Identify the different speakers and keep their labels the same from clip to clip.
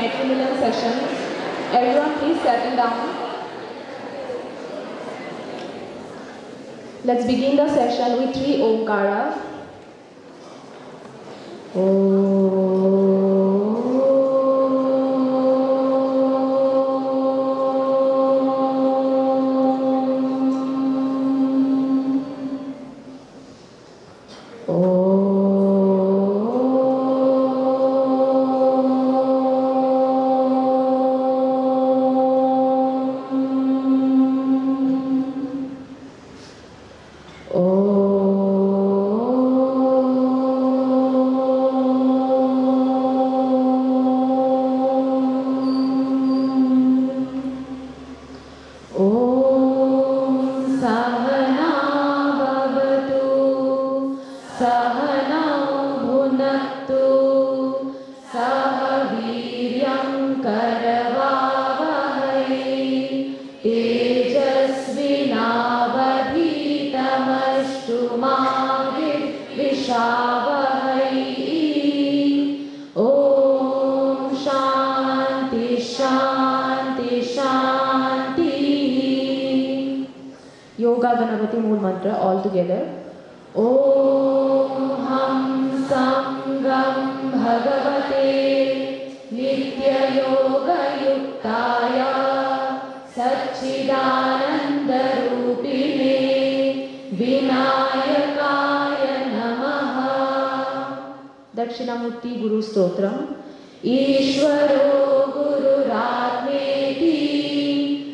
Speaker 1: matrilineal session. Everyone please settle down. Let's begin the session with 3 Omkara. Yoga Ganapati Mool Mantra all together. Om Ham Sangam Bhagavate Nitya Yoga Yuktaya Satchidananda Rupine Vinayakaya Namaha. Dakshinamurti Guru Stotram. Ishvaro Guru Ratmeti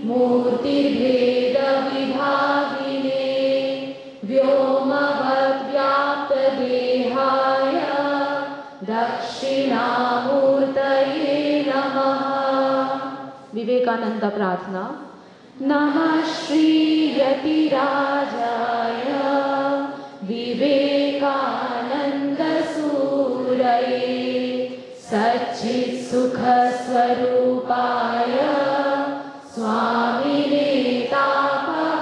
Speaker 1: Murti Bheda Vibhagine Vyomavad Vyapta Dehaya Dakshinamurtaye Namaha. Vivekananda Prarthana. Namah Shri Yati Rajaya Vivekananda Suraye Satchit Sukha Swarupaya Swamine Tapaharine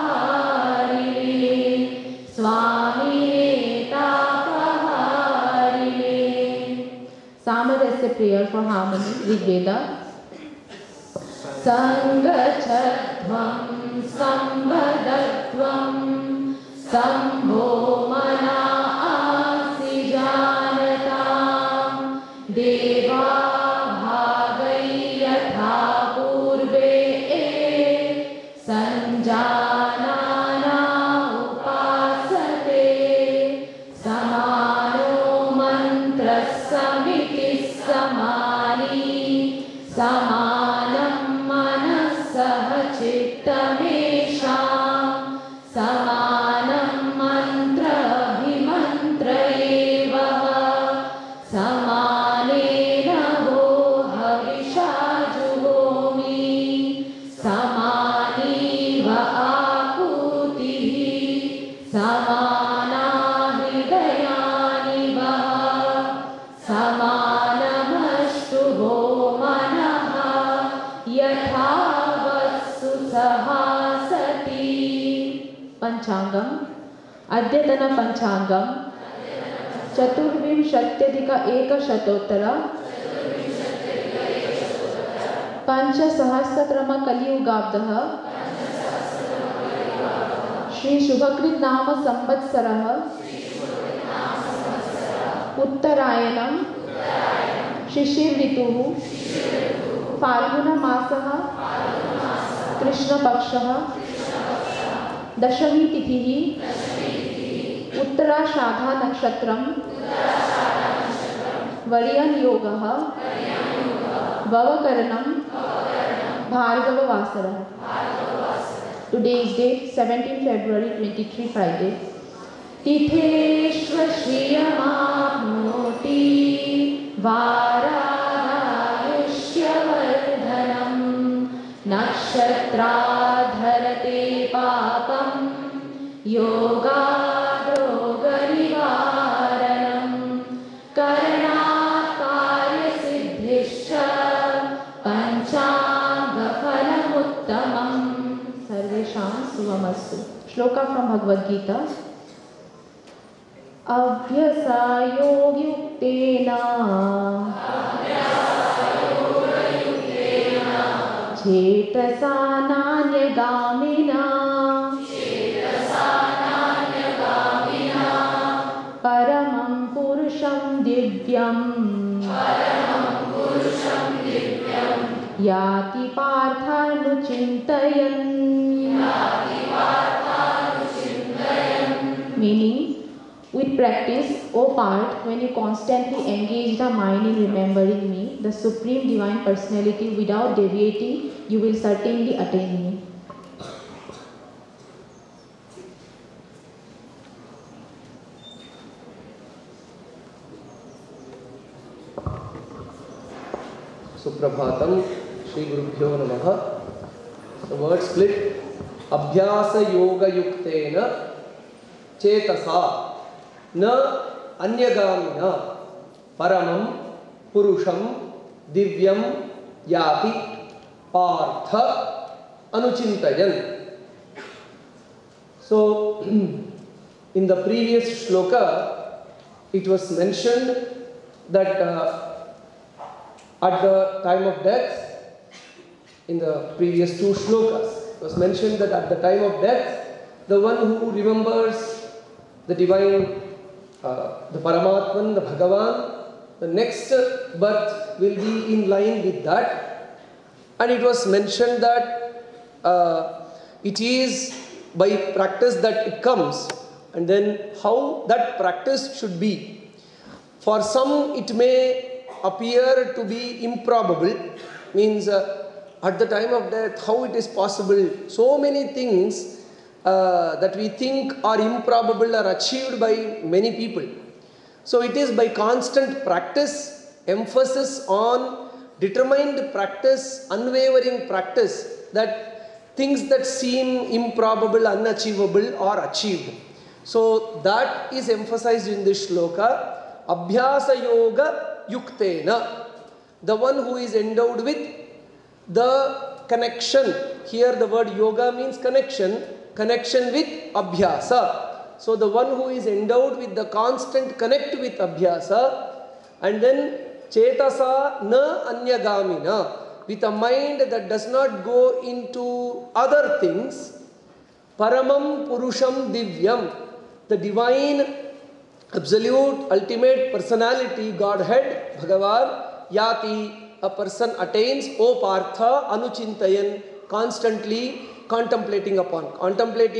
Speaker 1: Swamine Tapaharine. Samadhyasya prayer for harmony. Rigveda. Sangachatvam Sambhadattvam Sambho Mana Asi Janatam Deva Bhagai Yatha Purve Sanjanana Upasate Samano Mantra Samiti Samani Samanam Manasah Chittamesham Samanam Mantra Abhimantra Evaha Samanena Vo Havisha Juhomi Samani Va Akutihi Samana Hridayani Vaha Samanamastu Vo Manaha Yathavassu Sahasati. Panchangam. Adyatana Panchangam चतुर्विंशत्यधिक एकशतोत्तर पंचसहस्रतम कलियुगाब्दः Shri शुभकृत नाम संवत्सरः उत्तरायणं शिशिर ऋतुः फाल्गुन मासः कृष्णपक्षः दशमी तिथिः उत्तराषाढ़ा नक्षत्रम वरियन योगः ववकरणम भार्गववासरः. Today's date 17 February 23 Friday. तिथेश्व श्रियमाप्नोति वारायुष्यवर्धनम् नक्षत्राधरते पापं योगाद्रोगनिवारणं करणात् कार्यसिद्धिश्च पंचांगफलमुत्तमम्. सर्वेषां शुभमस्तु. Shloka from Bhagavad Gita. अभ्यसायोगयुक्तेन चेतसा नान्यगामिना परमं पुरुषं दिव्यं याति पार्थानुचिन्तयन्. Meaning, with practice, O Parth, when you constantly engage the mind in remembering me, the Supreme Divine Personality, without deviating, you will certainly attain me.
Speaker 2: Suprabhatam, Shri Gurubhyo Namaha. The word split. Abhyasa yoga yuktena chetasa na anyagamina paramam purusham divyam yati partha anuchintayan. So, in the previous shloka, it was mentioned that at the time of death, in the previous two shlokas, it was mentioned that at the time of death, the one who remembers the divine, the Paramatman, the Bhagavan, the next birth will be in line with that. And it was mentioned that it is by practice that it comes, and then how that practice should be. For some it may appear to be improbable, means at the time of death, how it is possible? So many things that we think are improbable are achieved by many people. So it is by constant practice, emphasis on determined practice, unwavering practice, that things that seem improbable, unachievable are achieved. So that is emphasized in this shloka. Abhyasa yoga yuktena, the one who is endowed with the connection. Here the word yoga means connection with abhyasa. So the one who is endowed with the constant connect with abhyasa, and then chetasa na anyagamina, with a mind that does not go into other things. Paramam purusham divyam, the divine absolute ultimate personality, Godhead, Bhagavan, yati, a person attains, O Partha, anuchintayan, constantly contemplating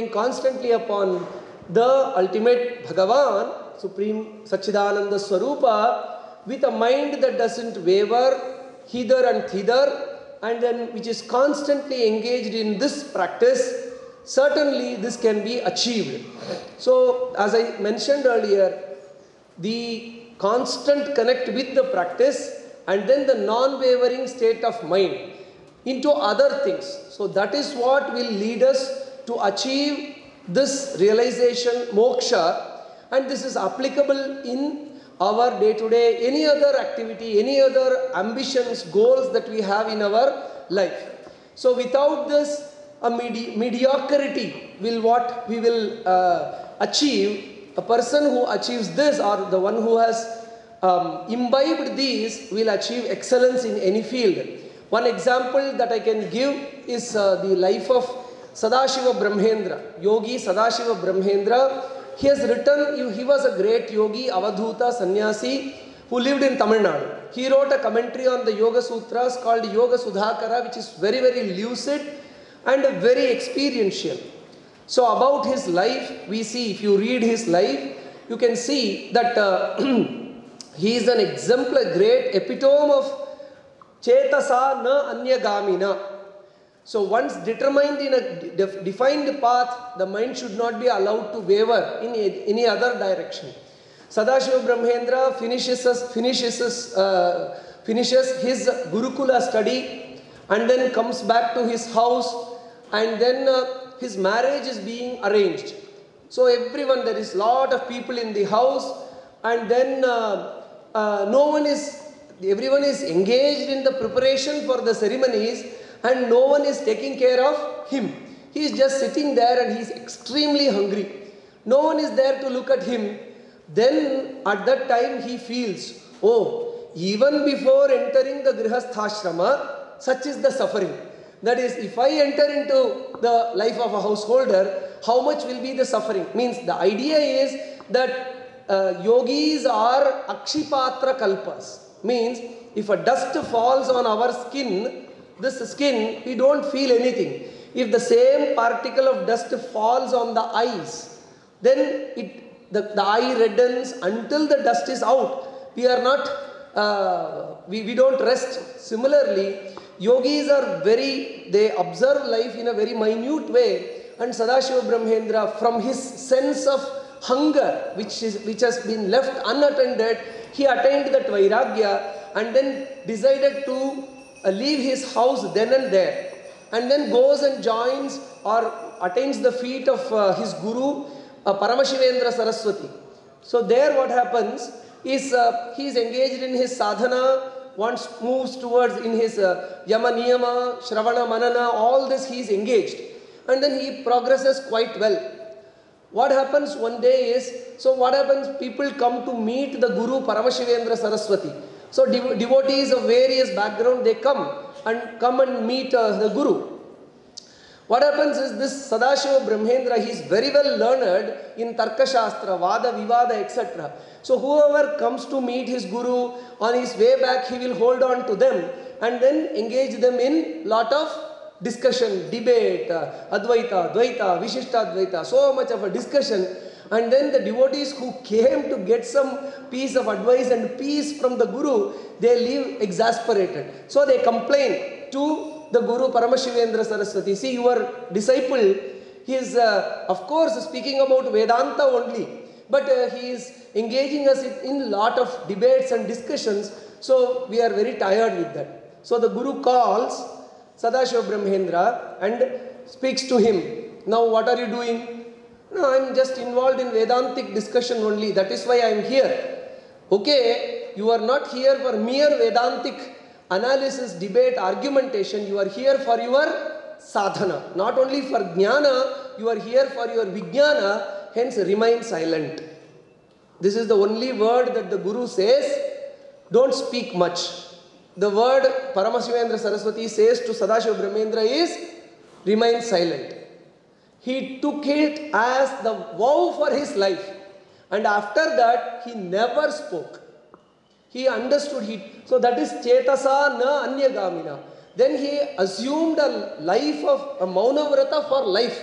Speaker 2: constantly upon the ultimate Bhagavan, Supreme Satchidananda Swarupa, with a mind that doesn't waver hither and thither, and then which is constantly engaged in this practice. Certainly this can be achieved. So as I mentioned earlier, the constant connect with the practice, and then the non-wavering state of mind into other things. So that is what will lead us to achieve this realization, moksha, and this is applicable in our day-to-day, any other activity, any other ambitions, goals that we have in our life. So without this, a mediocrity will what we will achieve. A person who achieves this, or the one who has imbibed these, will achieve excellence in any field. One example that I can give is the life of Sadashiva Brahmendra, Yogi Sadashiva Brahmendra. He has written, he was a great yogi, Avadhuta Sannyasi, who lived in Tamil Nadu. He wrote a commentary on the Yoga Sutras called Yoga Sudhakara, which is very, very lucid and very experiential. So about his life, we see, if you read his life, you can see that he is an exemplar, great epitome of chetasa na anyagamina. So once determined in a defined path, the mind should not be allowed to waver in any other direction. Sadashiva Brahmendra finishes his Gurukula study, and then comes back to his house, and then his marriage is being arranged. So everyone, there is lot of people in the house, and then everyone is engaged in the preparation for the ceremonies, and no one is taking care of him. He is just sitting there and he is extremely hungry. No one is there to look at him. Then at that time he feels, oh, even before entering the Grihasthashrama, such is the suffering. That is, if I enter into the life of a householder, how much will be the suffering? Means the idea is that yogis are akshipatra kalpas. Means if a dust falls on our skin, this skin, we don't feel anything. If the same particle of dust falls on the eyes, then the eye reddens until the dust is out. We are not, we don't rest. Similarly, yogis are they observe life in a very minute way, and Sadashiva Brahmendra, from his sense of hunger, which has been left unattended, he attained that Vairagya and then decided to leave his house then and there, and then goes and joins or attains the feet of his guru, Paramashivendra Saraswati. So there what happens is he is engaged in his sadhana, moves towards in his yama niyama, shravana manana, all this he is engaged, and then he progresses quite well. What happens one day is, people come to meet the guru Paramashivendra Saraswati. So devotees of various background, they come and meet the guru. What happens is, this Sadashiva Brahmendra, he is very well learned in Tarka Shastra, Vada, Vivada, etc. So whoever comes to meet his guru, on his way back he will hold on to them and then engage them in lot of discussion, debate, Advaita, Dvaita, Vishishta Advaita, so much of a discussion. And then the devotees who came to get some piece of advice and peace from the guru, they leave exasperated. So they complain to the Guru Paramashivendra Saraswati. See, your disciple, he is of course speaking about Vedanta only, but he is engaging us in lot of debates and discussions, so we are very tired with that. So the Guru calls Sadashiva Brahmendra and speaks to him. Now what are you doing? No, I am just involved in Vedantic discussion only, that is why I am here. Okay, you are not here for mere Vedantic analysis, debate, argumentation, you are here for your sadhana. Not only for jnana, you are here for your vijnana, hence remain silent. This is the only word that the Guru says, don't speak much. The word Paramashivendra Saraswati says to Sadashiva Brahmendra is, remain silent. He took it as the vow for his life, and after that he never spoke. He understood it. So that is Chetasa na Anyagamina. Then he assumed a life of a Maunavrata for life.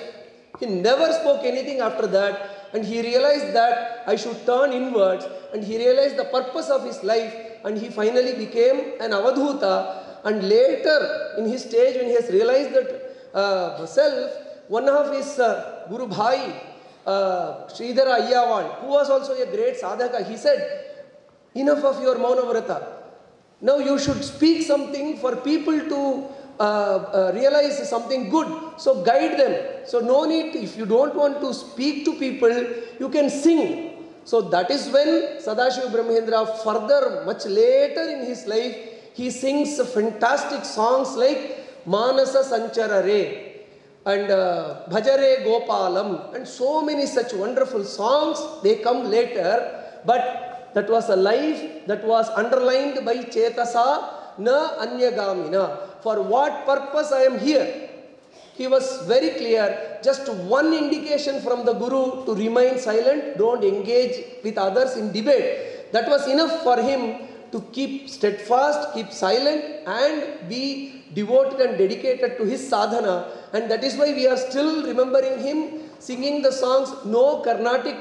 Speaker 2: He never spoke anything after that, and he realized that I should turn inwards, and he realized the purpose of his life, and he finally became an Avadhuta. And later in his stage, when he has realized that self, one of his Guru Bhai, Sridhara Ayyawal, who was also a great sadhaka, he said, enough of your Maunavrata. Now you should speak something for people to realize something good. So guide them. So no need, if you don't want to speak to people, you can sing. So that is when Sadashiva Brahmendra further, much later in his life, he sings fantastic songs like Manasa Sancharare and Bhajare Gopalam, and so many such wonderful songs. They come later, but that was a life that was underlined by Chetasa na Anyagamina. For what purpose I am here? He was very clear. Just one indication from the Guru to remain silent, don't engage with others in debate. That was enough for him to keep steadfast, keep silent, and be devoted and dedicated to his sadhana. And that is why we are still remembering him singing the songs. No Carnatic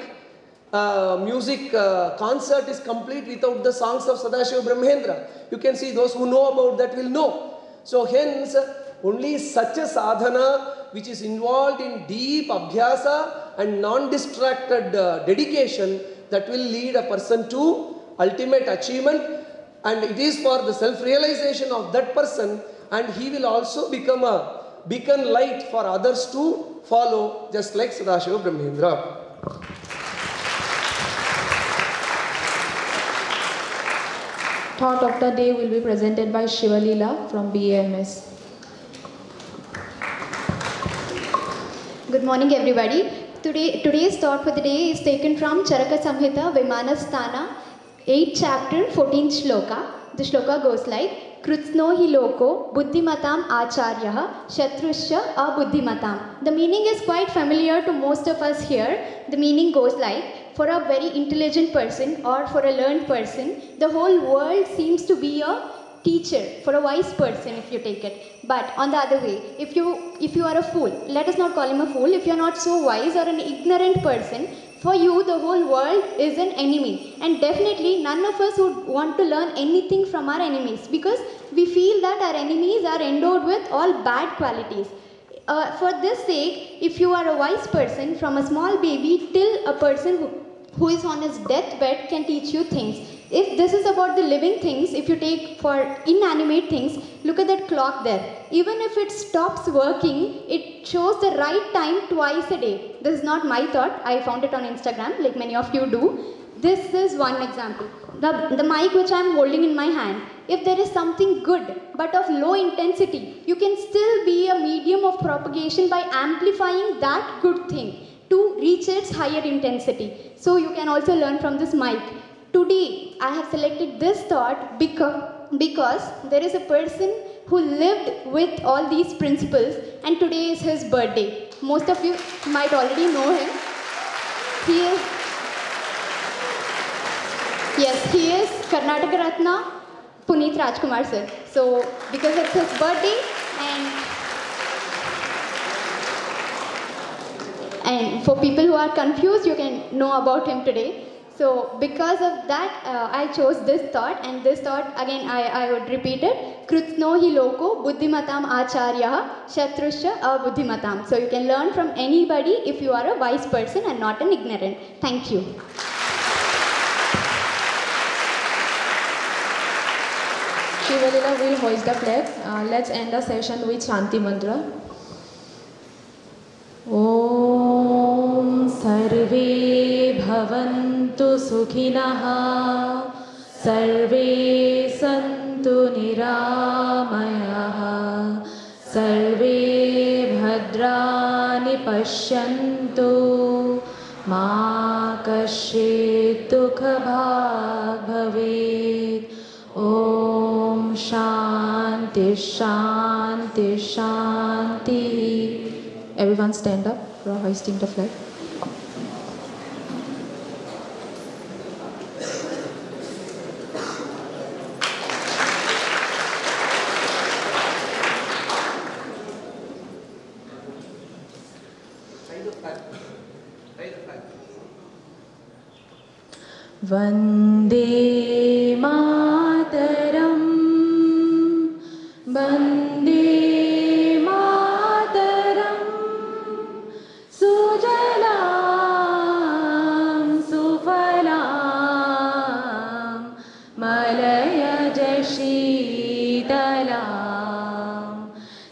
Speaker 2: music concert is complete without the songs of Sadashiva Brahmendra. You can see those who know about that will know. So hence, only such a sadhana which is involved in deep abhyasa and non-distracted dedication, that will lead a person to ultimate achievement, and it is for the self-realization of that person, and he will also become a beacon light for others to follow, just like Sadashiva Brahmendra.
Speaker 1: Thought of the day will be presented by Shivalila from BAMS.
Speaker 3: Good morning, everybody. Today's thought for the day is taken from Charaka Samhita Vimanasthana, 8th chapter, 14th shloka. The shloka goes like, Krutno hi loko buddhimatam acharyah shatrusya abuddhimatam. The meaning is quite familiar to most of us here. The meaning goes like, for a very intelligent person or for a learned person, the whole world seems to be a teacher. For a wise person, if you take it. But on the other way, if you are a fool, let us not call him a fool. If you are not so wise or an ignorant person, for you the whole world is an enemy. And definitely none of us would want to learn anything from our enemies, because we feel that our enemies are endowed with all bad qualities. For this sake, if you are a wise person, from a small baby till a person who is on his deathbed can teach you things. If this is about the living things, if you take for inanimate things, look at that clock there. Even if it stops working, it shows the right time twice a day. This is not my thought. I found it on Instagram, like many of you do. This is one example. The mic which I am holding in my hand, if there is something good but of low intensity, you can still be a medium of propagation by amplifying that good thing to reach its higher intensity. So you can also learn from this mic. Today, I have selected this thought because there is a person who lived with all these principles, and today is his birthday. Most of you might already know him. He is Karnataka Ratna Puneet Rajkumar sir. So, because it's his birthday, and for people who are confused, you can know about him today. So, because of that, I chose this thought, and this thought, again, I would repeat it. Krutno hi loko buddhimatam acharyah shatrusya abuddhimatam. So, you can learn from anybody if you are a wise person and not an ignorant. Thank you.
Speaker 1: Shivalila will hoist the flag. Let's end the session with Shanti Mantra. Om Sarve Bhavantu Sukhinah Sarve Santu Niramayah Sarve Bhadrani Pashyantu Ma Kaschit Dukha Bhag Bhavet. Om Shanti Shanti Shanti. Everyone stand up for hoisting the flag. Vande Mataram, Vande Mataram, Sujalam Sufalam, Malaya Shitalam,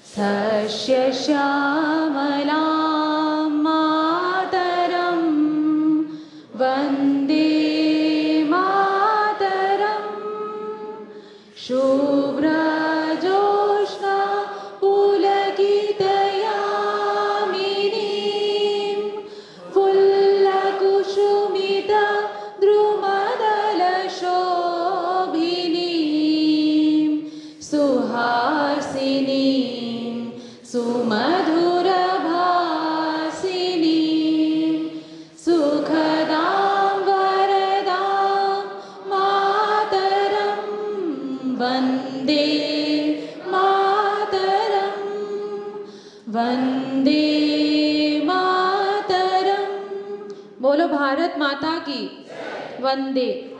Speaker 1: Sasya Shamalam Mataram, Vande Shubhra Joshna Pulakitayaminim Fullakushumita Drumadala Shobhinim Suhasinim Sumadhura Bhasinim Sukhadam Varadam Mataram Vande Mataram, Vande Mataram. बोलो भारत माता की वंदे।